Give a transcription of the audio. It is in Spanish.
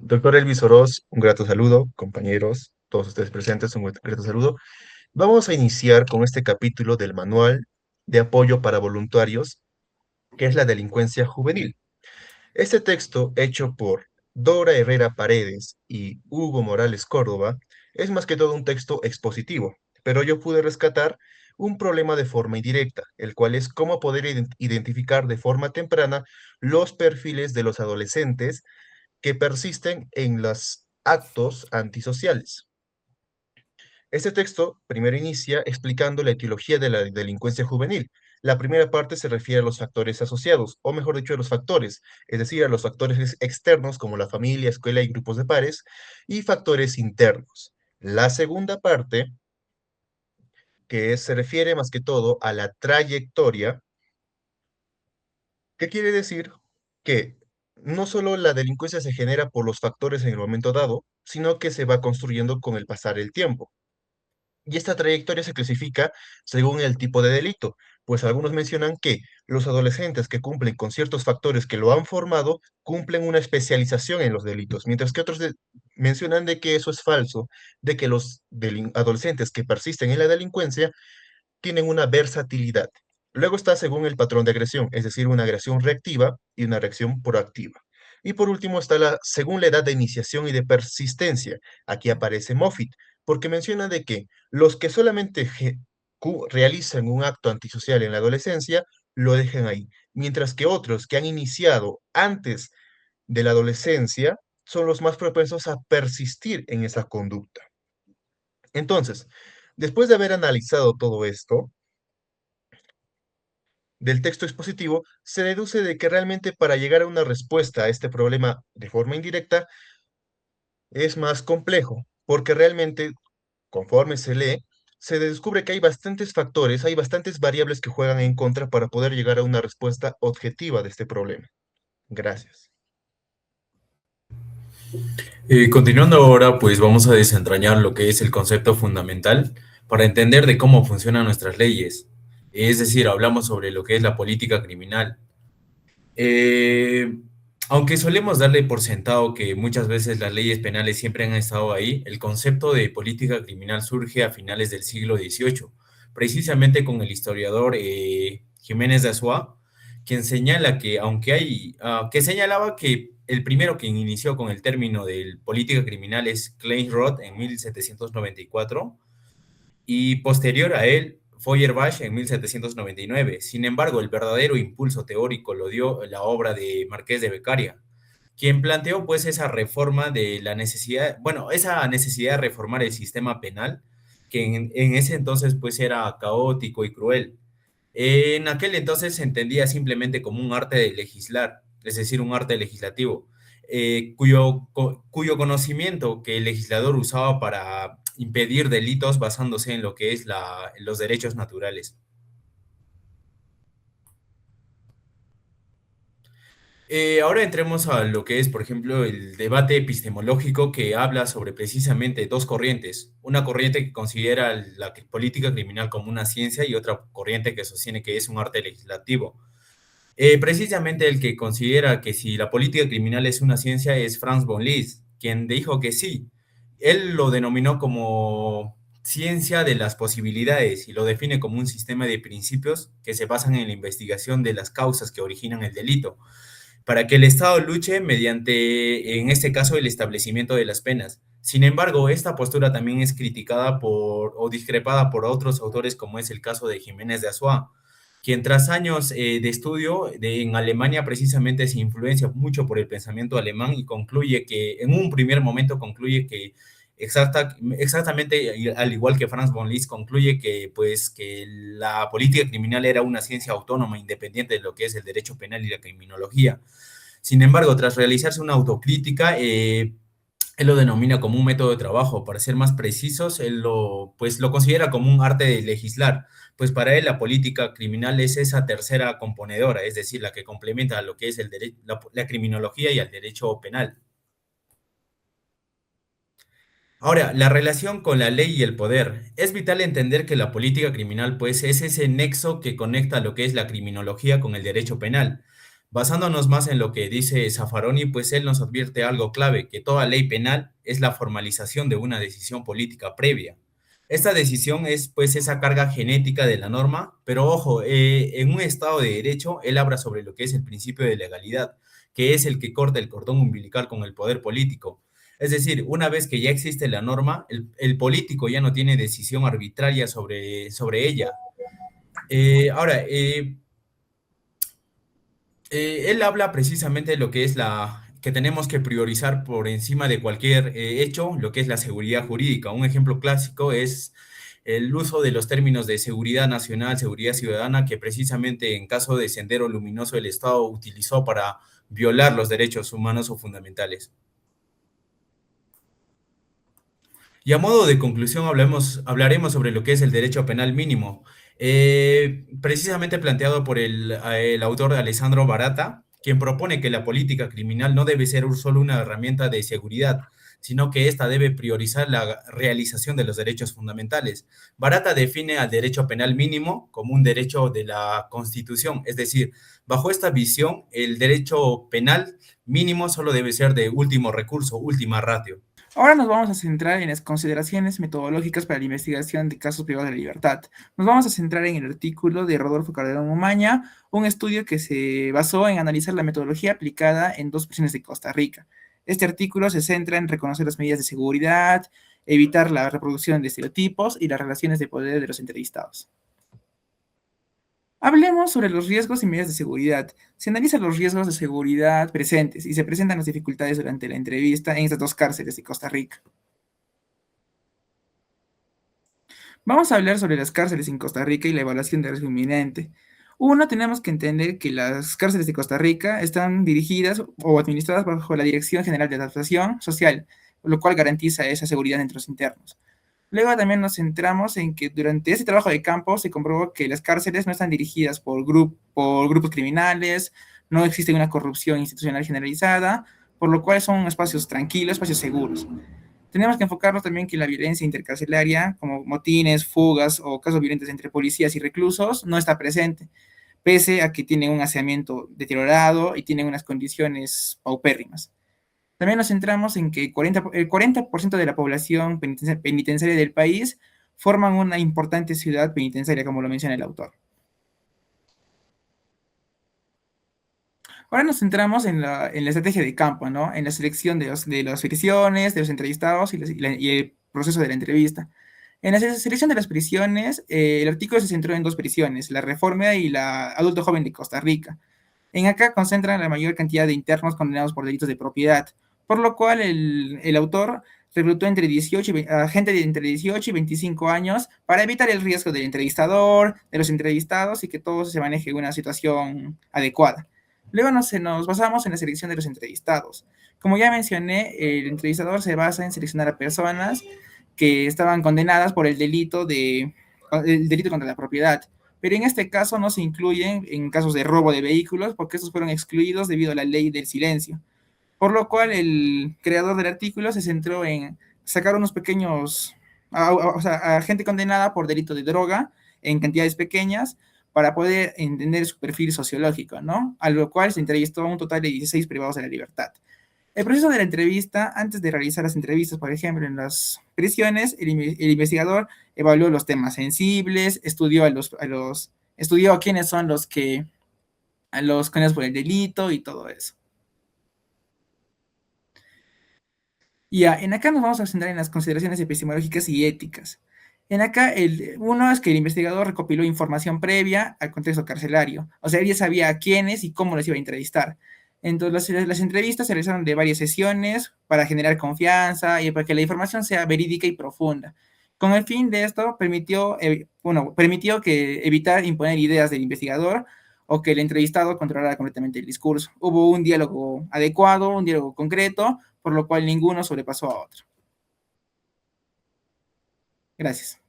Doctor Elvis Oroz, un grato saludo, compañeros, todos ustedes presentes, un grato saludo. Vamos a iniciar con este capítulo del Manual de Apoyo para Voluntarios, que es la delincuencia juvenil. Este texto, hecho por Dora Herrera Paredes y Hugo Morales Córdoba, es más que todo un texto expositivo, pero yo pude rescatar un problema de forma indirecta, el cual es cómo poder identificar de forma temprana los perfiles de los adolescentes que persisten en los actos antisociales. Este texto primero inicia explicando la etiología de la delincuencia juvenil. La primera parte se refiere a los factores asociados, o mejor dicho, a los factores, es decir, a los factores externos como la familia, escuela y grupos de pares, y factores internos. La segunda parte, se refiere más que todo a la trayectoria. ¿Qué quiere decir? Que no solo la delincuencia se genera por los factores en el momento dado, sino que se va construyendo con el pasar el tiempo. Y esta trayectoria se clasifica según el tipo de delito, pues algunos mencionan que los adolescentes que cumplen con ciertos factores que lo han formado cumplen una especialización en los delitos, mientras que otros mencionan de que eso es falso, de que los adolescentes que persisten en la delincuencia tienen una versatilidad. Luego está según el patrón de agresión, es decir, una agresión reactiva y una reacción proactiva. Y por último está según la edad de iniciación y de persistencia. Aquí aparece Moffitt, porque menciona de que los que solamente realizan un acto antisocial en la adolescencia, lo dejan ahí, mientras que otros que han iniciado antes de la adolescencia son los más propensos a persistir en esa conducta. Entonces, después de haber analizado todo esto, del texto expositivo, se deduce de que realmente para llegar a una respuesta a este problema de forma indirecta es más complejo, porque realmente, conforme se lee, se descubre que hay bastantes factores, hay bastantes variables que juegan en contra para poder llegar a una respuesta objetiva de este problema. Gracias. Continuando ahora, pues vamos a desentrañar lo que es el concepto fundamental para entender de cómo funcionan nuestras leyes. Es decir, hablamos sobre lo que es la política criminal. Eh, Aunque solemos darle por sentado que muchas veces las leyes penales siempre han estado ahí, el concepto de política criminal surge a finales del siglo XVIII, precisamente con el historiador Jiménez de Azua, quien señala que que señalaba que el primero quien inició con el término de política criminal es Klein Roth en 1794 y posterior a él Feuerbach en 1799. Sin embargo, el verdadero impulso teórico lo dio la obra de Marqués de Beccaria, quien planteó pues esa reforma de la necesidad, bueno, esa necesidad de reformar el sistema penal, que en ese entonces pues era caótico y cruel. En aquel entonces se entendía simplemente como un arte de legislar, es decir, un arte legislativo, cuyo conocimiento que el legislador usaba para impedir delitos basándose en lo que es los derechos naturales. Ahora entremos a lo que es, por ejemplo, el debate epistemológico que habla sobre precisamente dos corrientes. Una corriente que considera la política criminal como una ciencia y otra corriente que sostiene que es un arte legislativo. Precisamente el que considera que si la política criminal es una ciencia es Franz von Liszt, quien dijo que sí. Él lo denominó como ciencia de las posibilidades y lo define como un sistema de principios que se basan en la investigación de las causas que originan el delito, para que el Estado luche mediante, en este caso, el establecimiento de las penas. Sin embargo, esta postura también es criticada o discrepada por otros autores, como es el caso de Jiménez de Azua, quien tras años de estudio en Alemania precisamente se influencia mucho por el pensamiento alemán y concluye que, en un primer momento concluye que exactamente al igual que Franz von Liszt concluye que pues que la política criminal era una ciencia autónoma independiente de lo que es el derecho penal y la criminología. Sin embargo, tras realizarse una autocrítica, él lo denomina como un método de trabajo. Para ser más precisos, pues, lo considera como un arte de legislar, pues para él la política criminal es esa tercera componedora, es decir, la que complementa a lo que es la criminología y el derecho penal. Ahora, la relación con la ley y el poder. Es vital entender que la política criminal, pues, es ese nexo que conecta lo que es la criminología con el derecho penal. Basándonos más en lo que dice Zaffaroni, pues él nos advierte algo clave, que toda ley penal es la formalización de una decisión política previa. Esta decisión es pues esa carga genética de la norma, pero ojo, en un Estado de Derecho, él habla sobre lo que es el principio de legalidad, que es el que corta el cordón umbilical con el poder político. Es decir, una vez que ya existe la norma, el político ya no tiene decisión arbitraria sobre ella. Ahora, él habla precisamente de lo que es que tenemos que priorizar por encima de cualquier hecho, lo que es la seguridad jurídica. Un ejemplo clásico es el uso de los términos de seguridad nacional, seguridad ciudadana, que precisamente en caso de Sendero Luminoso el Estado utilizó para violar los derechos humanos o fundamentales. Y a modo de conclusión hablaremos sobre lo que es el derecho penal mínimo, precisamente planteado por el autor Alessandro Barata, quien propone que la política criminal no debe ser solo una herramienta de seguridad, sino que ésta debe priorizar la realización de los derechos fundamentales. Barata define al derecho penal mínimo como un derecho de la Constitución, es decir, bajo esta visión, el derecho penal mínimo solo debe ser de último recurso, última ratio. Ahora nos vamos a centrar en las consideraciones metodológicas para la investigación de casos privados de la libertad. Nos vamos a centrar en el artículo de Rodolfo Calderón Umaña, un estudio que se basó en analizar la metodología aplicada en 2 prisiones de Costa Rica. Este artículo se centra en reconocer las medidas de seguridad, evitar la reproducción de estereotipos y las relaciones de poder de los entrevistados. Hablemos sobre los riesgos y medidas de seguridad. Se analizan los riesgos de seguridad presentes y se presentan las dificultades durante la entrevista en estas 2 cárceles de Costa Rica. Vamos a hablar sobre las cárceles en Costa Rica y la evaluación de riesgo inminente. Uno, tenemos que entender que las cárceles de Costa Rica están dirigidas o administradas bajo la Dirección General de Adaptación Social, lo cual garantiza esa seguridad entre los internos. Luego también nos centramos en que durante ese trabajo de campo se comprobó que las cárceles no están dirigidas por grupos criminales, no existe una corrupción institucional generalizada, por lo cual son espacios tranquilos, espacios seguros. Tenemos que enfocarnos también que la violencia intercarcelaria, como motines, fugas o casos violentos entre policías y reclusos, no está presente, pese a que tienen un aseamiento deteriorado y tienen unas condiciones paupérrimas. También nos centramos en que el 40% de la población penitenciaria del país forman una importante ciudad penitenciaria, como lo menciona el autor. Ahora nos centramos en la estrategia de campo, ¿no? En la selección de las prisiones, de los entrevistados y el proceso de la entrevista. En la selección de las prisiones, el artículo se centró en 2 prisiones, la Reforma y la Adulto Joven de Costa Rica. En acá concentran la mayor cantidad de internos condenados por delitos de propiedad, por lo cual el autor reclutó a gente de entre 18 y 25 años para evitar el riesgo del entrevistador, de los entrevistados y que todo se maneje en una situación adecuada. Luego nos basamos en la selección de los entrevistados. Como ya mencioné, el entrevistador se basa en seleccionar a personas que estaban condenadas por el delito contra la propiedad. Pero en este caso no se incluyen en casos de robo de vehículos porque estos fueron excluidos debido a la ley del silencio. Por lo cual el creador del artículo se centró en sacar unos pequeños, o sea, a gente condenada por delito de droga en cantidades pequeñas para poder entender su perfil sociológico, ¿no? A lo cual se entrevistó a un total de 16 privados de la libertad. El proceso de la entrevista, antes de realizar las entrevistas, por ejemplo, en las prisiones, el investigador evaluó los temas sensibles, estudió estudió a quiénes son a los condenados por el delito y todo eso. Ya, en acá nos vamos a centrar en las consideraciones epistemológicas y éticas. En acá, uno es que el investigador recopiló información previa al contexto carcelario. O sea, él ya sabía a quiénes y cómo los iba a entrevistar. Entonces, las entrevistas se realizaron de varias sesiones para generar confianza y para que la información sea verídica y profunda. Con el fin de esto, permitió que evitar imponer ideas del investigador o que el entrevistado controlara completamente el discurso. Hubo un diálogo adecuado, un diálogo concreto, por lo cual ninguno sobrepasó a otro. Gracias.